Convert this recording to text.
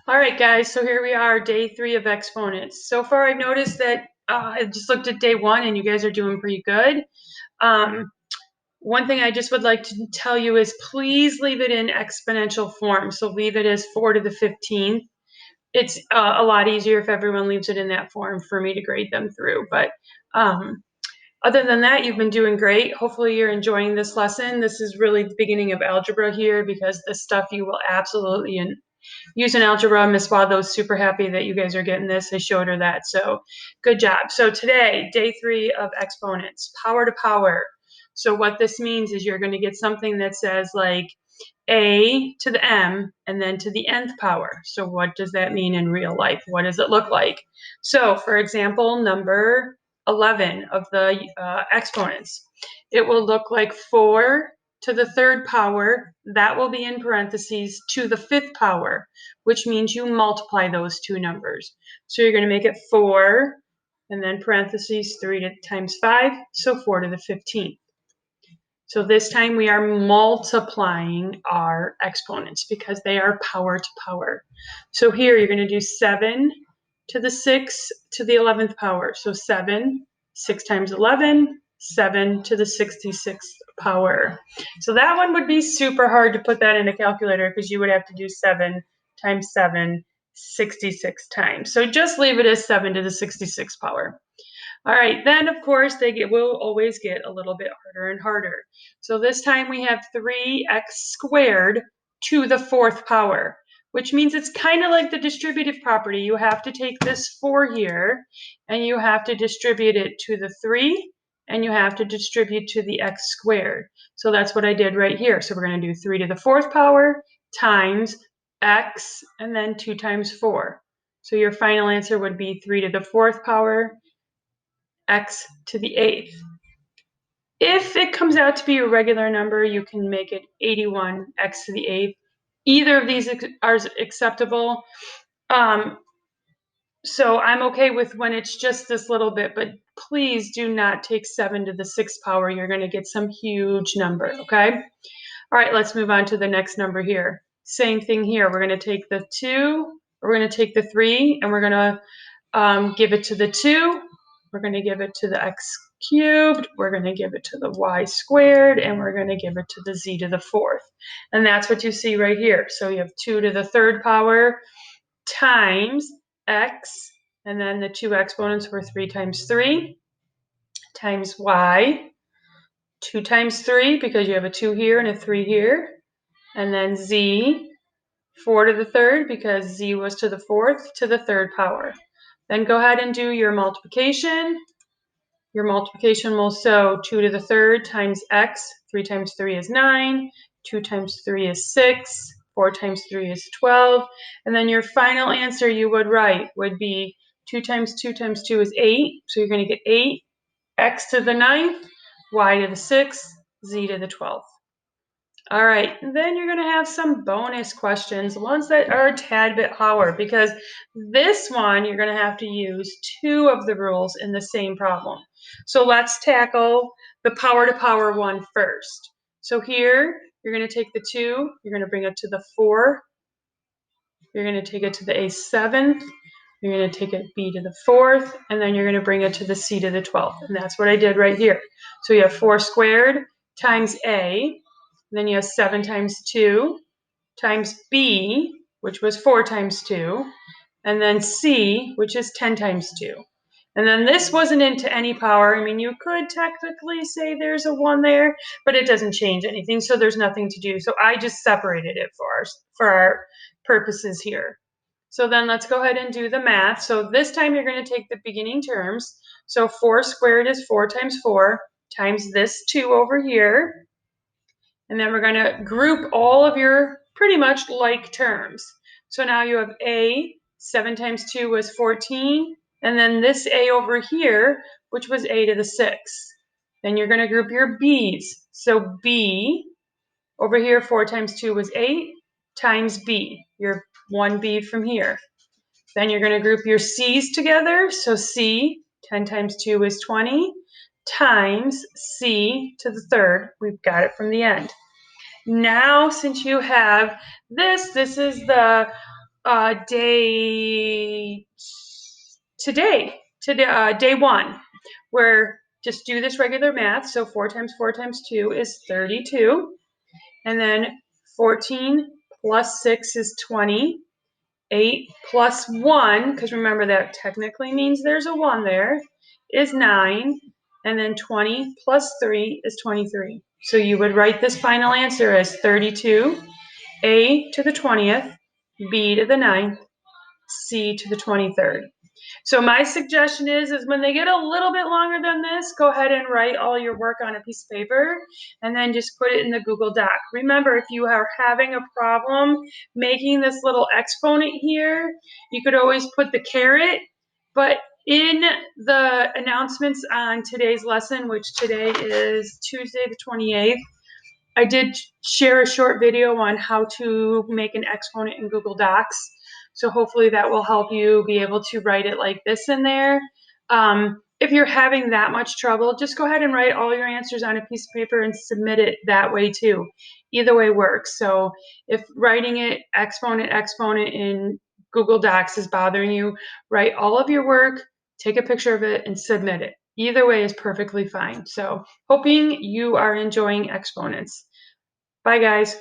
All right, guys, so here we are, day 3 of exponents. So far, I've noticed that I just looked at day 1 and you guys are doing pretty good. One thing I just would like to tell you is please leave it in exponential form. So leave it as 4 to the 15th. It's a lot easier if everyone leaves it in that form for me to grade them through. But other than that, you've been doing great. Hopefully you're enjoying this lesson. This is really the beginning of algebra here because this stuff you will absolutely use in algebra. Miss Wadlow's super happy that you guys are getting this. I showed her that, so good job. So today, day 3 of exponents, power to power. So what this means is you're going to get something that says like a to the m and then to the nth power. So what does that mean in real life? What does it look like? So for example, number 11 of the exponents, it will look like 4 to the 3rd power. That will be in parentheses to the 5th power, which means you multiply those two numbers. So you're going to make it 4 and then parentheses 3 times 5, so 4 to the 15th. So this time we are multiplying our exponents because they are power to power. So here you're going to do 7 to the 6 to the 11th power. So 7, 6 times 11, 7 to the 66th power. So that one would be super hard to put that in a calculator because you would have to do 7 times 7, 66 times. So just leave it as 7 to the 66th power. All right, then of course will always get a little bit harder and harder. So this time we have 3x squared to the 4th power, which means it's kind of like the distributive property. You have to take this 4 here and you have to distribute it to the 3 and you have to distribute to the x squared. So that's what I did right here. So we're going to do 3 to the 4th power times x and then 2 times 4. So your final answer would be 3 to the 4th power x to the 8th. If it comes out to be a regular number, you can make it 81 x to the 8th. Either of these are acceptable. So I'm okay with when it's just this little bit, but please do not take 7 to the 6th power. You're going to get some huge number, okay? All right, let's move on to the next number here. Same thing here. We're going to take the 2, we're going to take the 3, and we're going to give it to the 2. We're going to give it to the x cubed, we're going to give it to the y squared, and we're going to give it to the z to the 4th. And that's what you see right here. So you have 2 to the 3rd power times x, and then the two exponents were 3 times 3 times y, 2 times 3 because you have a 2 here and a 3 here, and then z, 4 to the 3rd because z was to the 4th to the 3rd power. Then go ahead and do your multiplication. Your multiplication will show 2 to the 3rd times x. 3 times 3 is 9. 2 times 3 is 6. 4 times 3 is 12. And then your final answer you would write would be 2 times 2 times 2 is 8. So you're going to get 8, x to the 9th, y to the 6th, z to the 12th. All right, and then you're going to have some bonus questions, ones that are a tad bit harder, because this one you're going to have to use 2 of the rules in the same problem. So let's tackle the power to power one first. So here, you're going to take the 2, you're going to bring it to the 4, you're going to take it to the a7th, you're going to take it b to the 4th, and then you're going to bring it to the c to the 12th. And that's what I did right here. So you have 4 squared times a, then you have 7 times 2 times b, which was 4 times 2, and then c, which is 10 times 2. And then this wasn't into any power. I mean, you could technically say there's a 1 there, but it doesn't change anything, so there's nothing to do. So I just separated it for our purposes here. So then let's go ahead and do the math. So this time you're going to take the beginning terms. So 4 squared is 4 times 4 times this 2 over here. And then we're going to group all of your pretty much like terms. So now you have a, 7 times 2 was 14, and then this a over here, which was a to the 6th. Then you're going to group your b's. So b, over here, 4 times 2 was 8, times b, your 1b from here. Then you're going to group your c's together. So c, 10 times 2 is 20, times c to the 3rd. We've got it from the end. Now, since you have this is the day one, where just do this regular math. So 4 times 4 times 2 is 32. And then 14 plus 6 is 20. 8 plus 1, because remember that technically means there's a 1 there, is 9. And then 20 plus 3 is 23. So you would write this final answer as 32, A to the 20th, B to the 9th, C to the 23rd. So my suggestion is when they get a little bit longer than this, go ahead and write all your work on a piece of paper and then just put it in the Google Doc. Remember, if you are having a problem making this little exponent here, you could always put the caret, but in the announcements on today's lesson, which today is Tuesday the 28th, I did share a short video on how to make an exponent in Google Docs. So hopefully that will help you be able to write it like this in there. If you're having that much trouble, just go ahead and write all your answers on a piece of paper and submit it that way too. Either way works. So if writing it exponent in Google Docs is bothering you, write all of your work, take a picture of it, and submit it. Either way is perfectly fine. So hoping you are enjoying exponents. Bye, guys.